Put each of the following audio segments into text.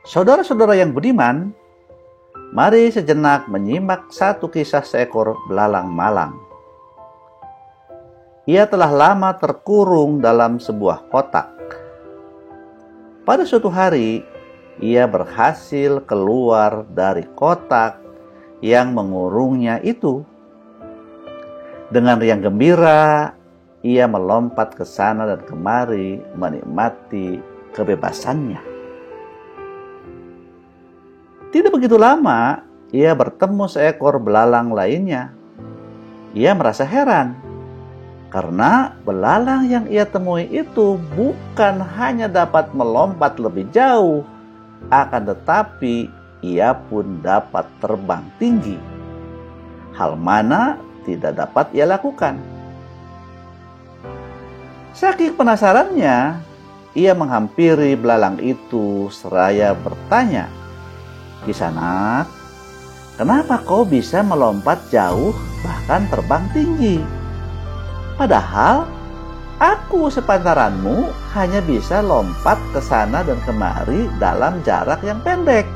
Saudara-saudara yang budiman, mari sejenak menyimak satu kisah seekor belalang malang. Ia telah lama terkurung dalam sebuah kotak. Pada suatu hari, ia berhasil keluar dari kotak yang mengurungnya itu. Dengan riang gembira, ia melompat ke sana dan kemari menikmati kebebasannya. Tidak begitu lama, ia bertemu seekor belalang lainnya. Ia merasa heran, karena belalang yang ia temui itu bukan hanya dapat melompat lebih jauh, akan tetapi ia pun dapat terbang tinggi. Hal mana tidak dapat ia lakukan. Saking penasarannya, ia menghampiri belalang itu seraya bertanya, "Kisanak, kenapa kau bisa melompat jauh bahkan terbang tinggi? Padahal aku sepantaranmu hanya bisa lompat ke sana dan kemari dalam jarak yang pendek."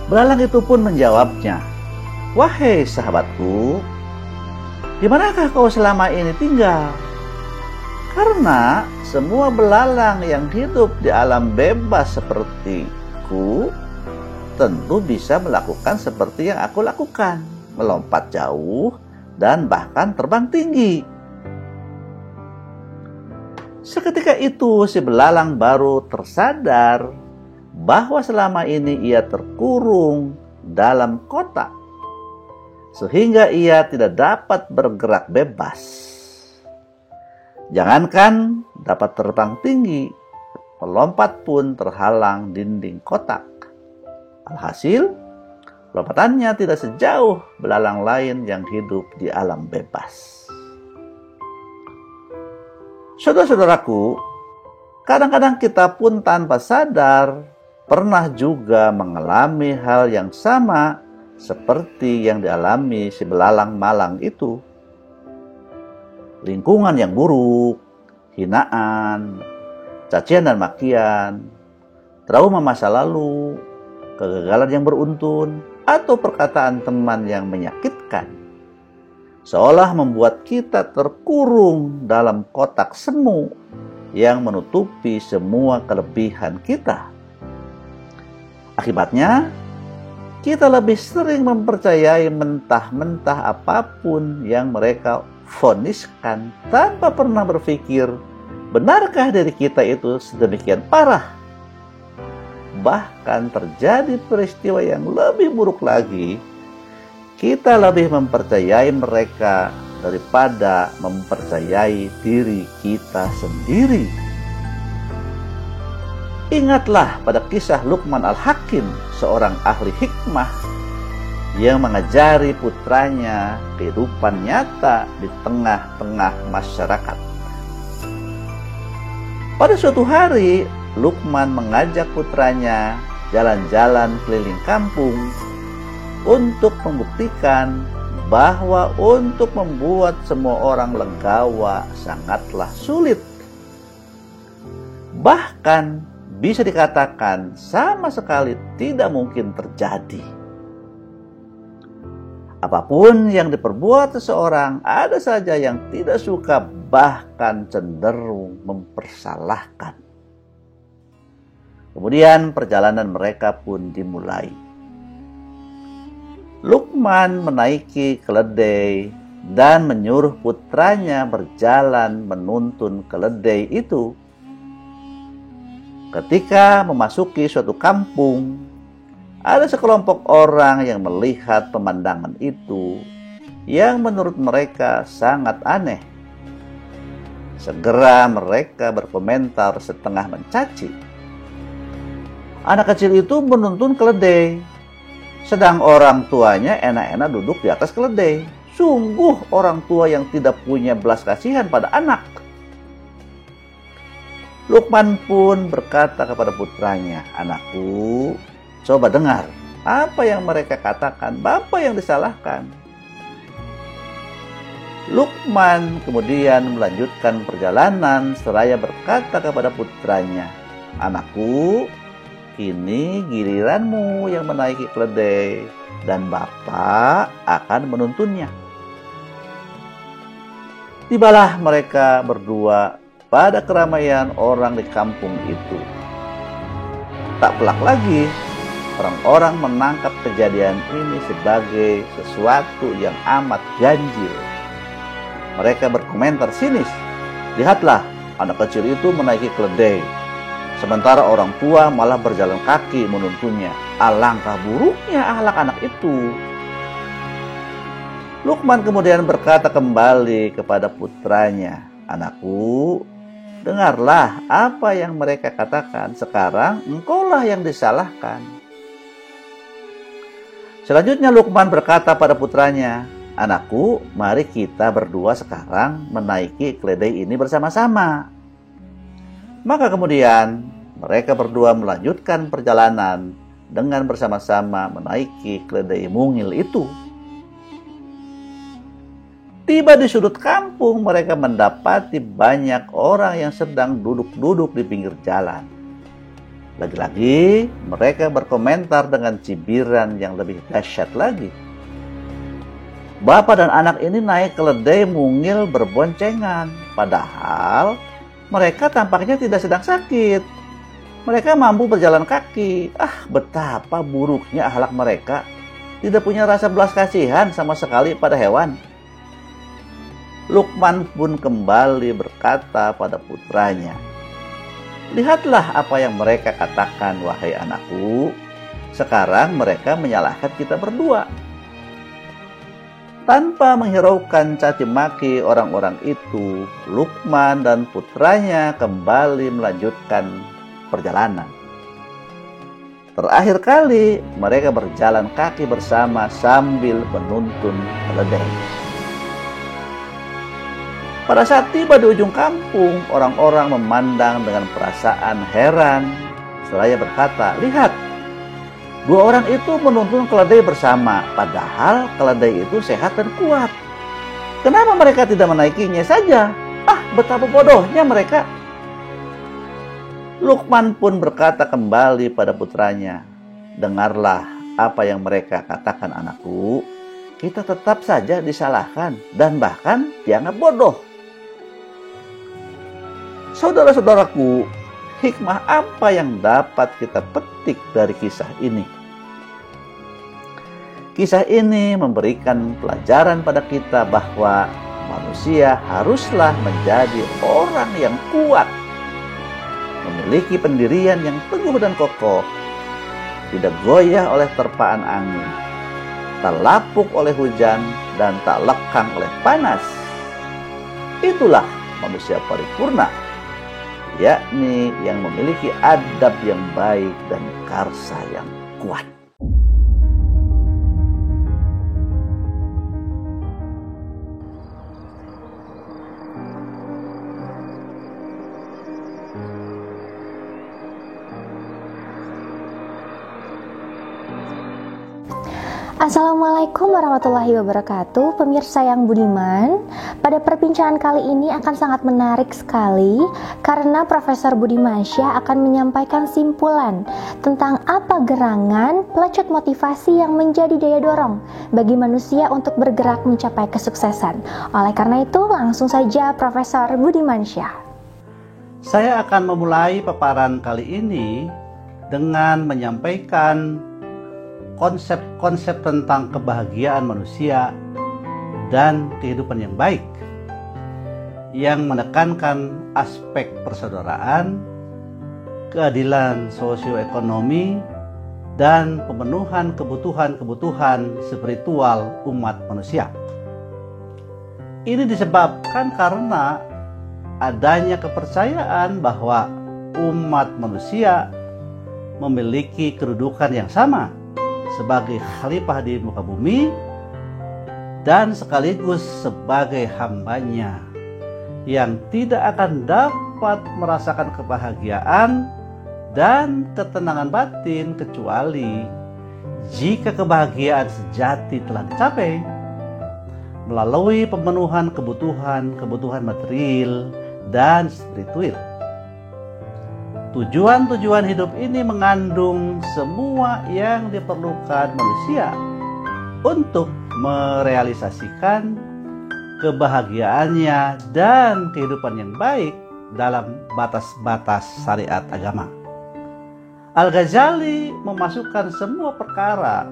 Belalang itu pun menjawabnya, "Wahai sahabatku, di manakah kau selama ini tinggal? Karena semua belalang yang hidup di alam bebas sepertiku tentu bisa melakukan seperti yang aku lakukan, melompat jauh dan bahkan terbang tinggi." Seketika itu si belalang baru tersadar bahwa selama ini ia terkurung dalam kotak, sehingga ia tidak dapat bergerak bebas. Jangankan dapat terbang tinggi, melompat pun terhalang dinding kotak. Alhasil, lompatannya tidak sejauh belalang lain yang hidup di alam bebas. Saudara-saudaraku, kadang-kadang kita pun tanpa sadar pernah juga mengalami hal yang sama seperti yang dialami si belalang malang itu. Lingkungan yang buruk, hinaan, cacian dan makian, trauma masa lalu, kegagalan yang beruntun, atau perkataan teman yang menyakitkan, seolah membuat kita terkurung dalam kotak semu yang menutupi semua kelebihan kita. Akibatnya, kita lebih sering mempercayai mentah-mentah apapun yang mereka voniskan tanpa pernah berpikir, benarkah diri kita itu sedemikian parah? Bahkan terjadi peristiwa yang lebih buruk lagi, kita lebih mempercayai mereka daripada mempercayai diri kita sendiri. Ingatlah pada kisah Luqman Al-Hakim, seorang ahli hikmah yang mengajari putranya kehidupan nyata di tengah-tengah masyarakat. Pada suatu hari, Luqman mengajak putranya jalan-jalan keliling kampung untuk membuktikan bahwa untuk membuat semua orang legawa sangatlah sulit. Bahkan bisa dikatakan sama sekali tidak mungkin terjadi. Apapun yang diperbuat seseorang, ada saja yang tidak suka, bahkan cenderung mempersalahkan. Kemudian perjalanan mereka pun dimulai. Luqman menaiki keledai dan menyuruh putranya berjalan menuntun keledai itu. Ketika memasuki suatu kampung, ada sekelompok orang yang melihat pemandangan itu yang menurut mereka sangat aneh. Segera mereka berkomentar setengah mencaci. Anak kecil itu menuntun keledai, sedang orang tuanya enak-enak duduk di atas keledai. Sungguh orang tua yang tidak punya belas kasihan pada anak. Luqman pun berkata kepada putranya, "Anakku, coba dengar apa yang mereka katakan, bapak yang disalahkan." Luqman kemudian melanjutkan perjalanan seraya berkata kepada putranya, Anakku, kini giliranmu yang menaiki keledai dan Bapa akan menuntunnya. Tibalah mereka berdua pada keramaian orang di kampung itu. Tak pelak lagi, orang-orang menangkap kejadian ini sebagai sesuatu yang amat ganjil. Mereka berkomentar sinis, "Lihatlah, anak kecil itu menaiki keledai, sementara orang tua malah berjalan kaki menuntunnya. Alangkah buruknya akhlak anak itu." Luqman kemudian berkata kembali kepada putranya, "Anakku, dengarlah apa yang mereka katakan. Sekarang engkaulah yang disalahkan." Selanjutnya Luqman berkata pada putranya, "Anakku, mari kita berdua sekarang menaiki keledai ini bersama-sama." Maka kemudian mereka berdua melanjutkan perjalanan dengan bersama-sama menaiki keledai mungil itu. Tiba di sudut kampung, mereka mendapati banyak orang yang sedang duduk-duduk di pinggir jalan. Lagi-lagi mereka berkomentar dengan cibiran yang lebih dahsyat lagi. Bapak dan anak ini naik keledai mungil berboncengan, padahal mereka tampaknya tidak sedang sakit. Mereka mampu berjalan kaki. Betapa buruknya akhlak mereka. Tidak punya rasa belas kasihan sama sekali pada hewan. Luqman pun kembali berkata pada putranya, "Lihatlah apa yang mereka katakan, wahai anakku. Sekarang mereka menyalahkan kita berdua." Tanpa menghiraukan caci maki orang-orang itu, Luqman dan putranya kembali melanjutkan perjalanan. Terakhir kali mereka berjalan kaki bersama sambil menuntun keledai. Pada saat tiba di ujung kampung, orang-orang memandang dengan perasaan heran. Seraya berkata, "Lihat, dua orang itu menuntun keledai bersama, padahal keledai itu sehat dan kuat. Kenapa mereka tidak menaikinya saja? Betapa bodohnya mereka." Luqman pun berkata kembali pada putranya, "Dengarlah apa yang mereka katakan, anakku. Kita tetap saja disalahkan dan bahkan dianggap bodoh." Saudara-saudaraku, hikmah apa yang dapat kita petik dari kisah ini? Kisah ini memberikan pelajaran pada kita bahwa manusia haruslah menjadi orang yang kuat, memiliki pendirian yang teguh dan kokoh, tidak goyah oleh terpaan angin, tak lapuk oleh hujan, dan tak lekang oleh panas. Itulah manusia paripurna, yakni yang memiliki adab yang baik dan karsa yang kuat. Assalamualaikum warahmatullahi wabarakatuh, pemirsa yang budiman. Pada perbincangan kali ini akan sangat menarik sekali karena Profesor Budimansyah akan menyampaikan simpulan tentang apa gerangan pelecut motivasi yang menjadi daya dorong bagi manusia untuk bergerak mencapai kesuksesan. Oleh karena itu, langsung saja Profesor Budimansyah. Saya akan memulai paparan kali ini dengan menyampaikan konsep-konsep tentang kebahagiaan manusia dan kehidupan yang baik, yang menekankan aspek persaudaraan, keadilan sosioekonomi, dan pemenuhan kebutuhan-kebutuhan spiritual umat manusia. Ini disebabkan karena adanya kepercayaan bahwa umat manusia memiliki kedudukan yang sama sebagai khalifah di muka bumi dan sekaligus sebagai hambanya yang tidak akan dapat merasakan kebahagiaan dan ketenangan batin kecuali jika kebahagiaan sejati telah dicapai melalui pemenuhan kebutuhan material dan spiritual. Tujuan-tujuan hidup ini mengandung semua yang diperlukan manusia untuk merealisasikan kebahagiaannya dan kehidupan yang baik dalam batas-batas syariat agama. Al-Ghazali memasukkan semua perkara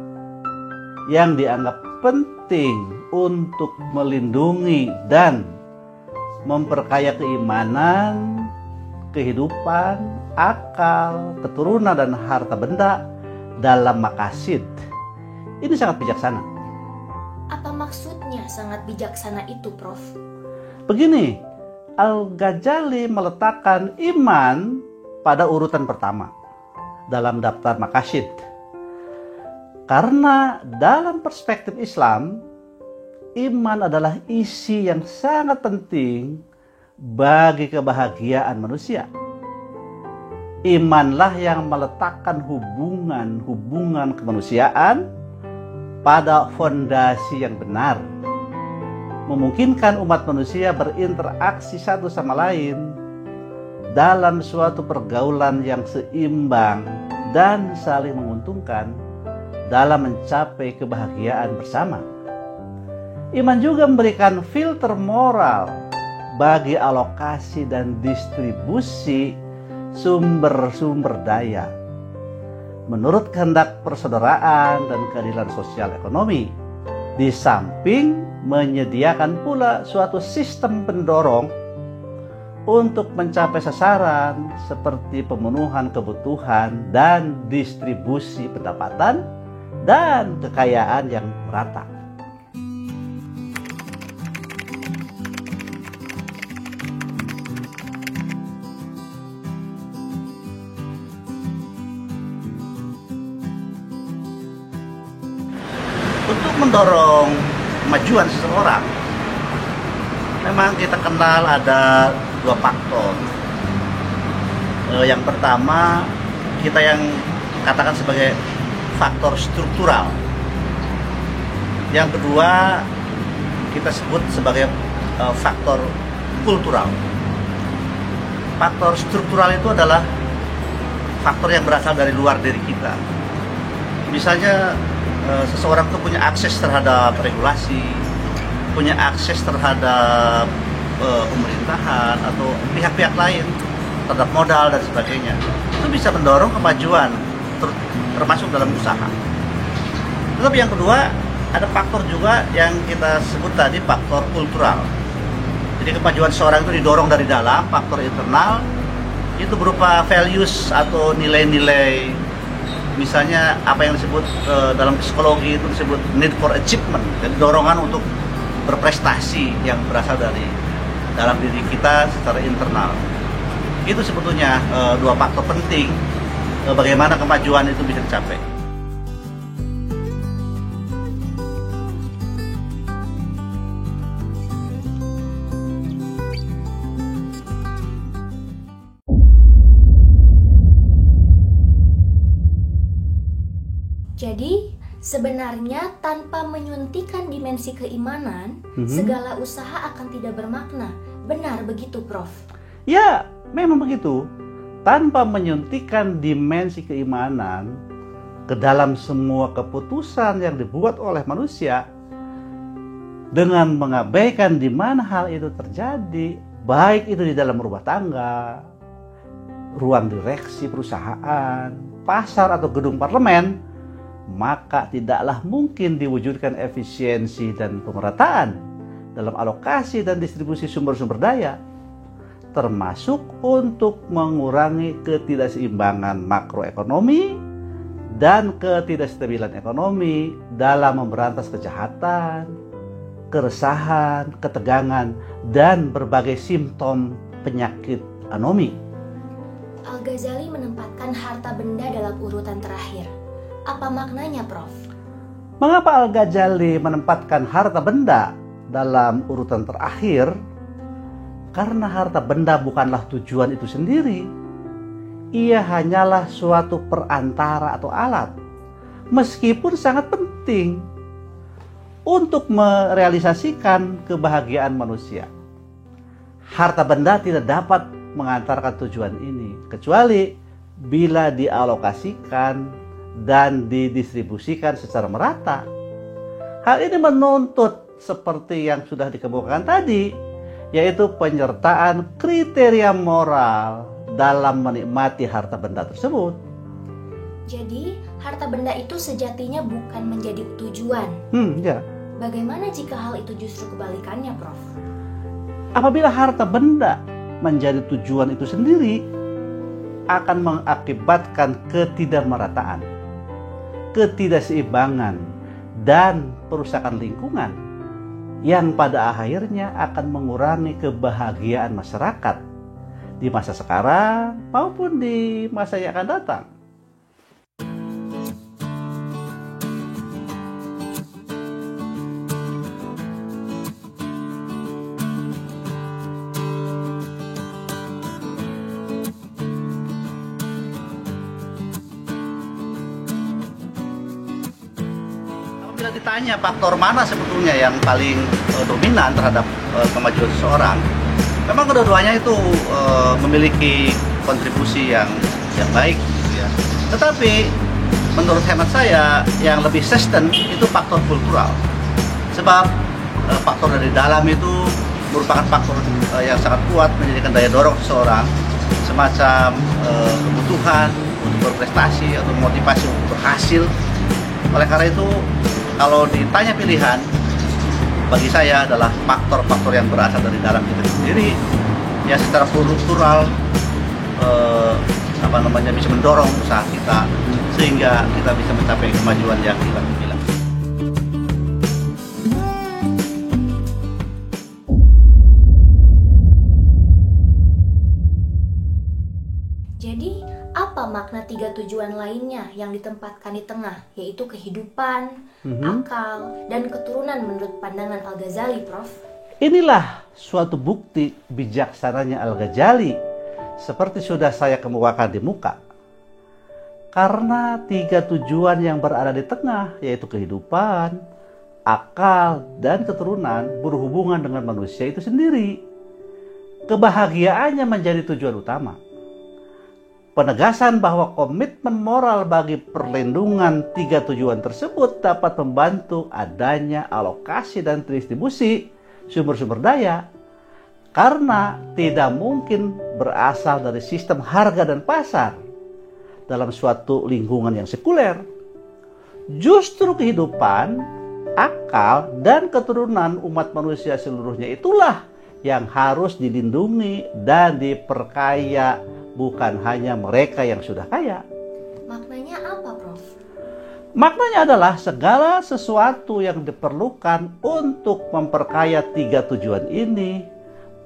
yang dianggap penting untuk melindungi dan memperkaya keimanan, kehidupan, akal, keturunan, dan harta benda dalam maqasid. Ini sangat bijaksana. Apa maksudnya sangat bijaksana itu, Prof? Begini, Al-Ghazali meletakkan iman pada urutan pertama dalam daftar maqasid. Karena dalam perspektif Islam, iman adalah isi yang sangat penting bagi kebahagiaan manusia. Imanlah yang meletakkan hubungan kemanusiaan pada fondasi yang benar, memungkinkan umat manusia berinteraksi satu sama lain dalam suatu pergaulan yang seimbang dan saling menguntungkan dalam mencapai kebahagiaan bersama. Iman juga memberikan filter moral bagi alokasi dan distribusi sumber-sumber daya menurut kehendak persaudaraan dan keadilan sosial ekonomi, di samping menyediakan pula suatu sistem pendorong untuk mencapai sasaran seperti pemenuhan kebutuhan dan distribusi pendapatan dan kekayaan yang merata. Untuk mendorong kemajuan seseorang, memang kita kenal ada dua faktor. Yang pertama, kita yang katakan sebagai faktor struktural. Yang kedua, kita sebut sebagai faktor kultural. Faktor struktural itu adalah faktor yang berasal dari luar diri kita. Misalnya seseorang itu punya akses terhadap regulasi, punya akses terhadap pemerintahan atau pihak-pihak lain, terhadap modal dan sebagainya. Itu bisa mendorong kemajuan, termasuk dalam usaha. Tetapi yang kedua, ada faktor juga yang kita sebut tadi faktor kultural. Jadi kemajuan seorang itu didorong dari dalam, faktor internal, itu berupa values atau nilai-nilai. Misalnya apa yang disebut dalam psikologi itu disebut need for achievement, jadi dorongan untuk berprestasi yang berasal dari dalam diri kita secara internal. Itu sebetulnya dua faktor penting bagaimana kemajuan itu bisa dicapai. Jadi, sebenarnya tanpa menyuntikkan dimensi keimanan, segala usaha akan tidak bermakna. Benar begitu, Prof? Ya, memang begitu. Tanpa menyuntikkan dimensi keimanan ke dalam semua keputusan yang dibuat oleh manusia, dengan mengabaikan di mana hal itu terjadi, baik itu di dalam rumah tangga, ruang direksi perusahaan, pasar atau gedung parlemen, maka tidaklah mungkin diwujudkan efisiensi dan pemerataan dalam alokasi dan distribusi sumber-sumber daya, termasuk untuk mengurangi ketidakseimbangan makroekonomi dan ketidakstabilan ekonomi dalam memberantas kejahatan, keresahan, ketegangan, dan berbagai simptom penyakit anomi. Al-Ghazali menempatkan harta benda dalam urutan terakhir. Apa maknanya, Prof? Mengapa Al-Ghazali menempatkan harta benda dalam urutan terakhir? Karena harta benda bukanlah tujuan itu sendiri. Ia hanyalah suatu perantara atau alat, meskipun sangat penting untuk merealisasikan kebahagiaan manusia. Harta benda tidak dapat mengantarkan tujuan ini, kecuali bila dialokasikan dan didistribusikan secara merata. Hal ini menuntut seperti yang sudah dikemukakan tadi, yaitu penyertaan kriteria moral dalam menikmati harta benda tersebut. Jadi, harta benda itu sejatinya bukan menjadi tujuan. Ya. Bagaimana jika hal itu justru kebalikannya, Prof? Apabila harta benda menjadi tujuan itu sendiri, akan mengakibatkan ketidakmerataan, ketidakseimbangan, dan perusakan lingkungan yang pada akhirnya akan mengurangi kebahagiaan masyarakat di masa sekarang maupun di masa yang akan datang. Bila ditanya faktor mana sebetulnya yang paling dominan terhadap kemajuan seseorang, memang kedua-duanya itu memiliki kontribusi yang baik, gitu ya. Tetapi menurut hemat saya yang lebih sustain itu faktor kultural, sebab faktor dari dalam itu merupakan faktor yang sangat kuat menjadikan daya dorong seseorang, semacam kebutuhan untuk berprestasi atau motivasi untuk berhasil. Oleh karena itu, kalau ditanya pilihan, bagi saya adalah faktor-faktor yang berasal dari dalam kita sendiri, ya secara kultural bisa mendorong usaha kita sehingga kita bisa mencapai kemajuan yang kita bilang. Jadi, apa makna 3 tujuan lainnya yang ditempatkan di tengah, yaitu kehidupan, akal, dan keturunan menurut pandangan Al-Ghazali, Prof? Inilah suatu bukti bijaksananya Al-Ghazali, seperti sudah saya kemukakan di muka. Karena 3 tujuan yang berada di tengah, yaitu kehidupan, akal, dan keturunan, berhubungan dengan manusia itu sendiri. Kebahagiaannya menjadi tujuan utama. Penegasan bahwa komitmen moral bagi perlindungan 3 tujuan tersebut dapat membantu adanya alokasi dan distribusi sumber-sumber daya, karena tidak mungkin berasal dari sistem harga dan pasar dalam suatu lingkungan yang sekuler. Justru kehidupan, akal, dan keturunan umat manusia seluruhnya itulah yang harus dilindungi dan diperkaya, bukan hanya mereka yang sudah kaya. Maknanya apa, Prof? Maknanya adalah segala sesuatu yang diperlukan untuk memperkaya 3 tujuan ini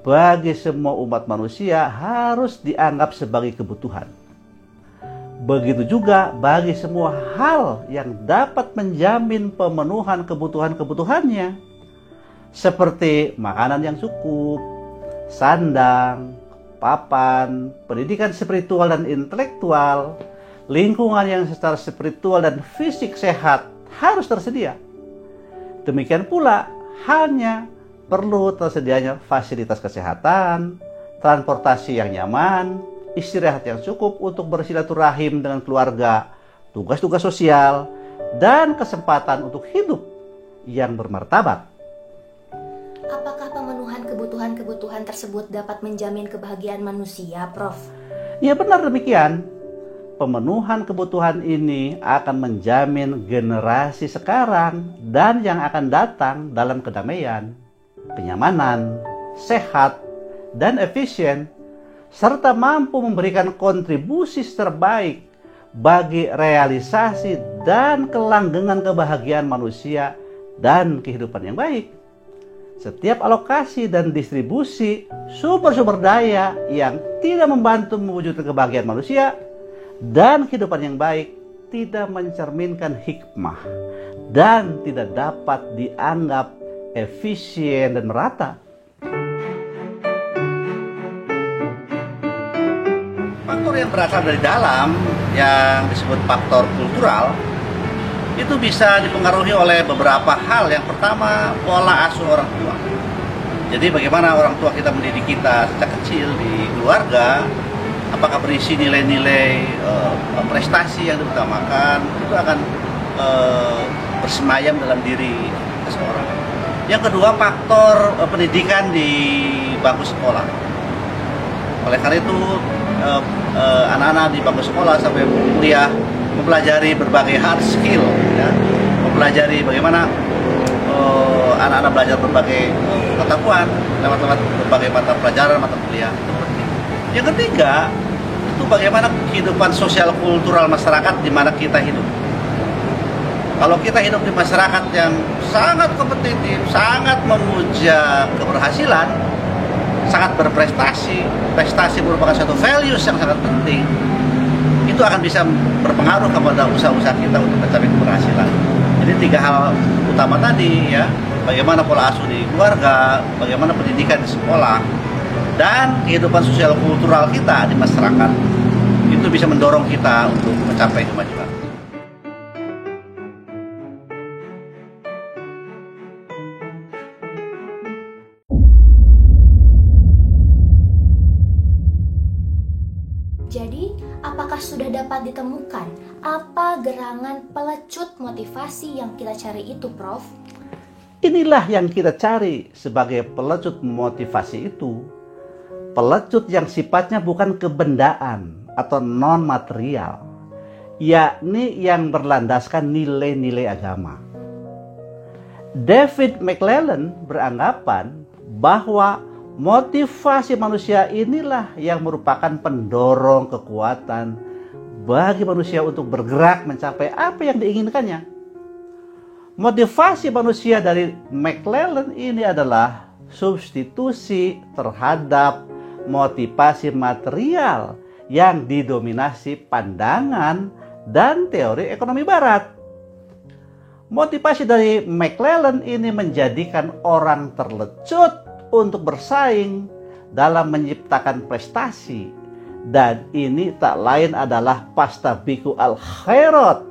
bagi semua umat manusia harus dianggap sebagai kebutuhan. Begitu juga bagi semua hal yang dapat menjamin pemenuhan kebutuhan-kebutuhannya, seperti makanan yang cukup, sandang, papan, pendidikan spiritual dan intelektual, lingkungan yang secara spiritual dan fisik sehat harus tersedia. Demikian pula halnya perlu tersedianya fasilitas kesehatan, transportasi yang nyaman, istirahat yang cukup untuk bersilaturahim dengan keluarga, tugas-tugas sosial, dan kesempatan untuk hidup yang bermartabat. Apakah pemenuhan kebutuhan-kebutuhan tersebut dapat menjamin kebahagiaan manusia, Prof? Ya, benar demikian. Pemenuhan kebutuhan ini akan menjamin generasi sekarang dan yang akan datang dalam kedamaian, kenyamanan, sehat, dan efisien, serta mampu memberikan kontribusi terbaik bagi realisasi dan kelanggengan kebahagiaan manusia dan kehidupan yang baik. Setiap alokasi dan distribusi sumber-sumber daya yang tidak membantu mewujudkan kebahagiaan manusia dan kehidupan yang baik tidak mencerminkan hikmah dan tidak dapat dianggap efisien dan merata. Faktor yang berasal dari dalam yang disebut faktor kultural itu bisa dipengaruhi oleh beberapa hal. Yang pertama, pola asuh orang tua. Jadi bagaimana orang tua kita mendidik kita sejak kecil di keluarga, apakah berisi nilai-nilai prestasi yang diutamakan, itu akan bersemayam dalam diri seseorang. Yang kedua, faktor pendidikan di bangku sekolah. Oleh karena itu, anak-anak di bangku sekolah sampai kuliah mempelajari berbagai hard skill, ya, mempelajari bagaimana anak-anak belajar berbagai pengetahuan lewat berbagai mata pelajaran, mata kuliah. Itu penting. Yang ketiga, itu bagaimana kehidupan sosial kultural masyarakat di mana kita hidup. Kalau kita hidup di masyarakat yang sangat kompetitif, sangat memuja keberhasilan, sangat berprestasi, prestasi merupakan suatu values yang sangat penting, itu akan bisa berpengaruh kepada usaha-usaha kita untuk mencapai keberhasilan. Jadi 3 hal utama tadi, ya, bagaimana pola asuh di keluarga, bagaimana pendidikan di sekolah, dan kehidupan sosial kultural kita di masyarakat, itu bisa mendorong kita untuk mencapai kemajuan. Jadi, apakah sudah dapat ditemukan apa gerangan pelecut motivasi yang kita cari itu, Prof? Inilah yang kita cari sebagai pelecut motivasi itu. Pelecut yang sifatnya bukan kebendaan atau non-material, yakni yang berlandaskan nilai-nilai agama. David McClelland beranggapan bahwa motivasi manusia inilah yang merupakan pendorong kekuatan bagi manusia untuk bergerak mencapai apa yang diinginkannya. Motivasi manusia dari McClelland ini adalah substitusi terhadap motivasi material yang didominasi pandangan dan teori ekonomi barat. Motivasi dari McClelland ini menjadikan orang terlecut untuk bersaing dalam menciptakan prestasi, dan ini tak lain adalah pastabiqu al-khairat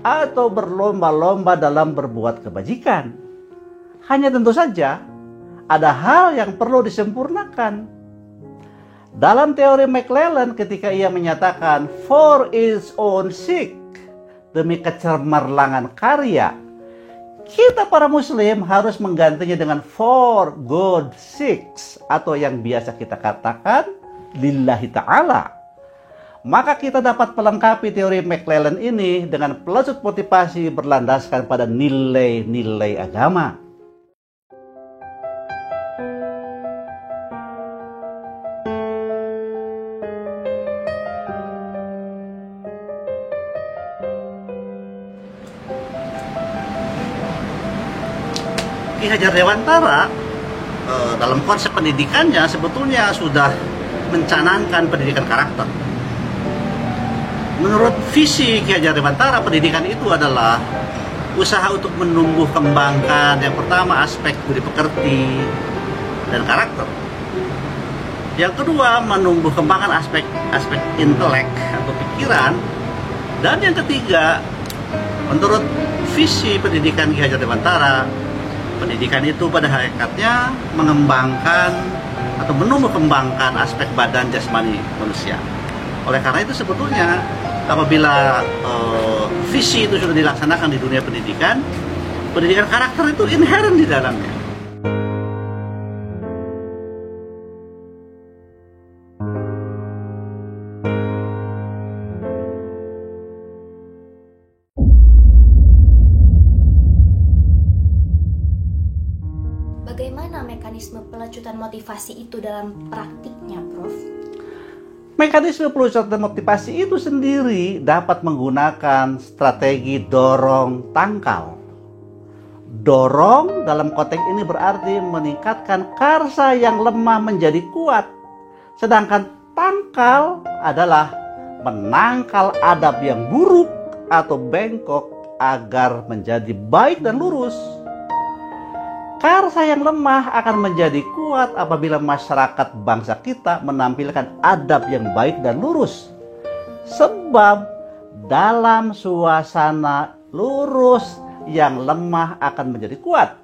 atau berlomba-lomba dalam berbuat kebajikan. Hanya tentu saja ada hal yang perlu disempurnakan. Dalam teori McClelland, ketika ia menyatakan for its own sake, demi kecemerlangan karya, kita para muslim harus menggantinya dengan for God's sake, atau yang biasa kita katakan lillahi ta'ala. Maka kita dapat melengkapi teori McClelland ini dengan pelecut motivasi berlandaskan pada nilai-nilai agama. Ki Hajar Dewantara dalam konsep pendidikannya sebetulnya sudah mencanangkan pendidikan karakter. Menurut visi Ki Hajar Dewantara, pendidikan itu adalah usaha untuk menumbuh kembangkan yang pertama aspek budi pekerti dan karakter. Yang kedua, menumbuh kembangkan aspek intelek atau pikiran. Dan yang ketiga, menurut visi pendidikan Ki Hajar Dewantara, pendidikan itu pada hakikatnya mengembangkan atau menumbuh kembangkan aspek badan jasmani manusia. Oleh karena itu sebetulnya apabila visi itu sudah dilaksanakan di dunia pendidikan, pendidikan karakter itu inherent di dalamnya. Bagaimana mekanisme pelecutan motivasi itu dalam praktiknya, Prof? Mekanisme pelecutan motivasi itu sendiri dapat menggunakan strategi dorong tangkal. Dorong dalam konteks ini berarti meningkatkan karsa yang lemah menjadi kuat. Sedangkan tangkal adalah menangkal adab yang buruk atau bengkok agar menjadi baik dan lurus. Karsa yang lemah akan menjadi kuat apabila masyarakat bangsa kita menampilkan adab yang baik dan lurus. Sebab dalam suasana lurus yang lemah akan menjadi kuat.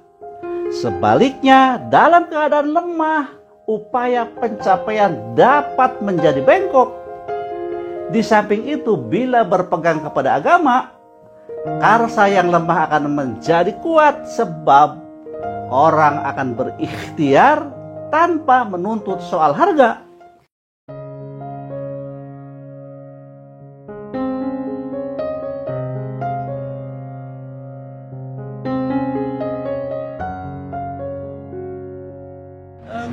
Sebaliknya, dalam keadaan lemah, upaya pencapaian dapat menjadi bengkok. Di samping itu, bila berpegang kepada agama, karsa yang lemah akan menjadi kuat sebab orang akan berikhtiar tanpa menuntut soal harga.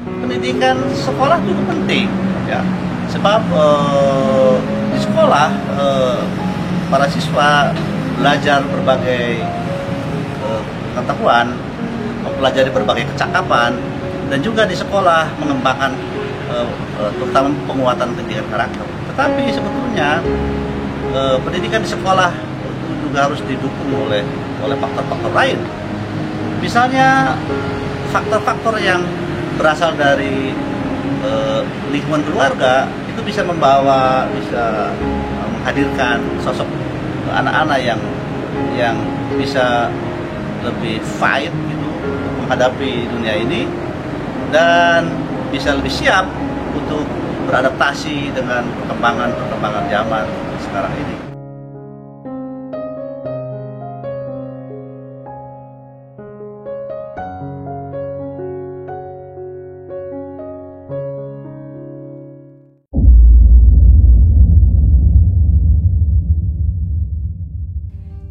Pendidikan sekolah juga penting, ya, sebab di sekolah para siswa belajar berbagai pengetahuan, mempelajari berbagai kecakapan, dan juga di sekolah mengembangkan terutama penguatan pendidikan karakter. Tetapi sebetulnya pendidikan di sekolah juga harus didukung oleh faktor-faktor lain. Misalnya faktor-faktor yang berasal dari lingkungan keluarga itu bisa menghadirkan sosok anak-anak yang bisa lebih fight gitu menghadapi dunia ini dan bisa lebih siap untuk beradaptasi dengan perkembangan zaman sekarang ini.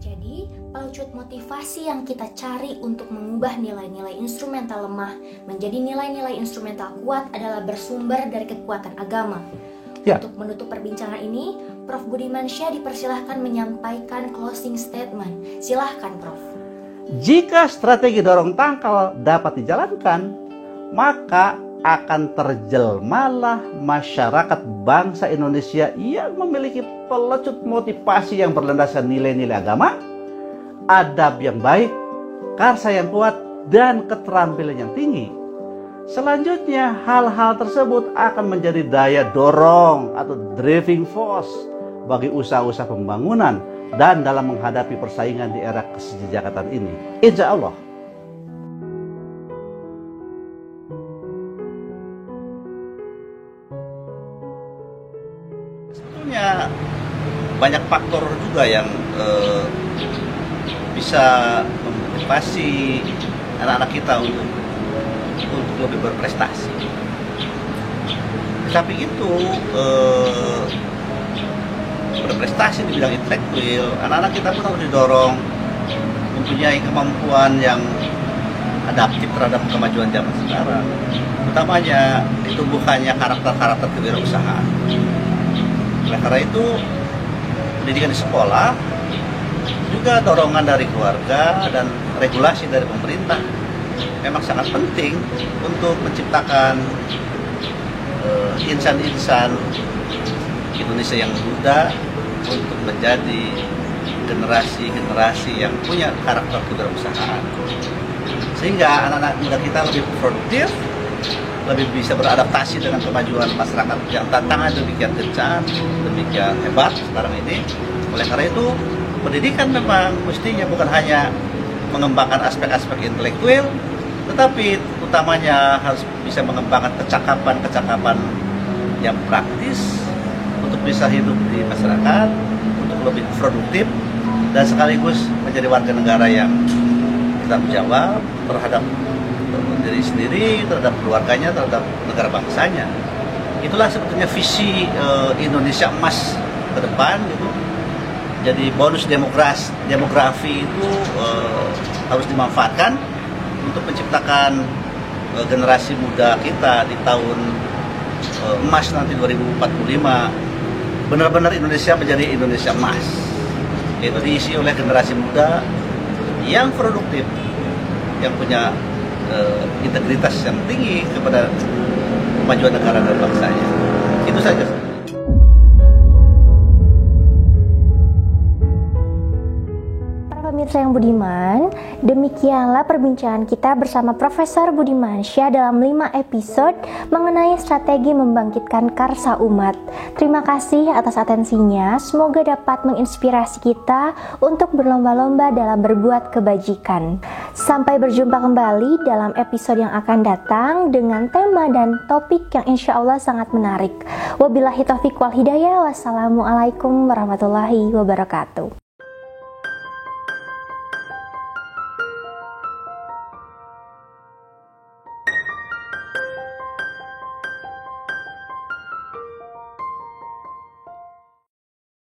Jadi, pelucut motivasi yang kita cari untuk mengubah nilai-nilai instrumental lemah menjadi nilai-nilai instrumental kuat adalah bersumber dari kekuatan agama. Ya. Untuk menutup perbincangan ini, Prof. Budimansyah dipersilahkan menyampaikan closing statement. Silahkan, Prof. Jika strategi dorong tangkal dapat dijalankan, maka akan terjelmalah masyarakat bangsa Indonesia yang memiliki pelecut motivasi yang berlandaskan nilai-nilai agama, adab yang baik, karsa yang kuat, dan keterampilan yang tinggi. Selanjutnya, hal-hal tersebut akan menjadi daya dorong atau driving force bagi usaha-usaha pembangunan dan dalam menghadapi persaingan di era kesejahterakan ini. Insya Allah. Sebetulnya banyak faktor juga yang bisa memotivasi anak-anak kita untuk lebih berprestasi. Tapi itu berprestasi di bidang intelektual, anak-anak kita pun harus didorong mempunyai kemampuan yang adaptif terhadap kemajuan zaman sekarang. Utamanya ditumbuhkannya karakter-karakter kewirausahaan. Oleh karena itu, pendidikan di sekolah juga dorongan dari keluarga dan regulasi dari pemerintah memang sangat penting untuk menciptakan insan-insan Indonesia yang muda untuk menjadi generasi-generasi yang punya karakter kewirausahaan, sehingga anak-anak muda kita lebih produktif, lebih bisa beradaptasi dengan kemajuan masyarakat yang tantangan demikian kencang, demikian hebat sekarang ini. Oleh karena itu, pendidikan memang mestinya bukan hanya mengembangkan aspek-aspek intelektual, tetapi utamanya harus bisa mengembangkan kecakapan-kecakapan yang praktis untuk bisa hidup di masyarakat, untuk lebih produktif, dan sekaligus menjadi warga negara yang bertanggung jawab terhadap diri sendiri, terhadap keluarganya, terhadap negara bangsanya. Itulah sebetulnya visi Indonesia emas ke depan gitu. Jadi bonus demografi itu harus dimanfaatkan untuk menciptakan generasi muda kita di tahun emas nanti 2045. Benar-benar Indonesia menjadi Indonesia emas, yaitu diisi oleh generasi muda yang produktif, yang punya integritas yang tinggi kepada kemajuan negara dan bangsanya. Itu saja. Para pemirsa pemirsa yang budiman, demikianlah perbincangan kita bersama Profesor Budimansyah dalam 5 episode mengenai strategi membangkitkan karsa umat. Terima kasih atas atensinya, semoga dapat menginspirasi kita untuk berlomba-lomba dalam berbuat kebajikan. Sampai berjumpa kembali dalam episode yang akan datang dengan tema dan topik yang insya Allah sangat menarik. Wabillahi taufiq wal hidayah. Wassalamualaikum warahmatullahi wabarakatuh.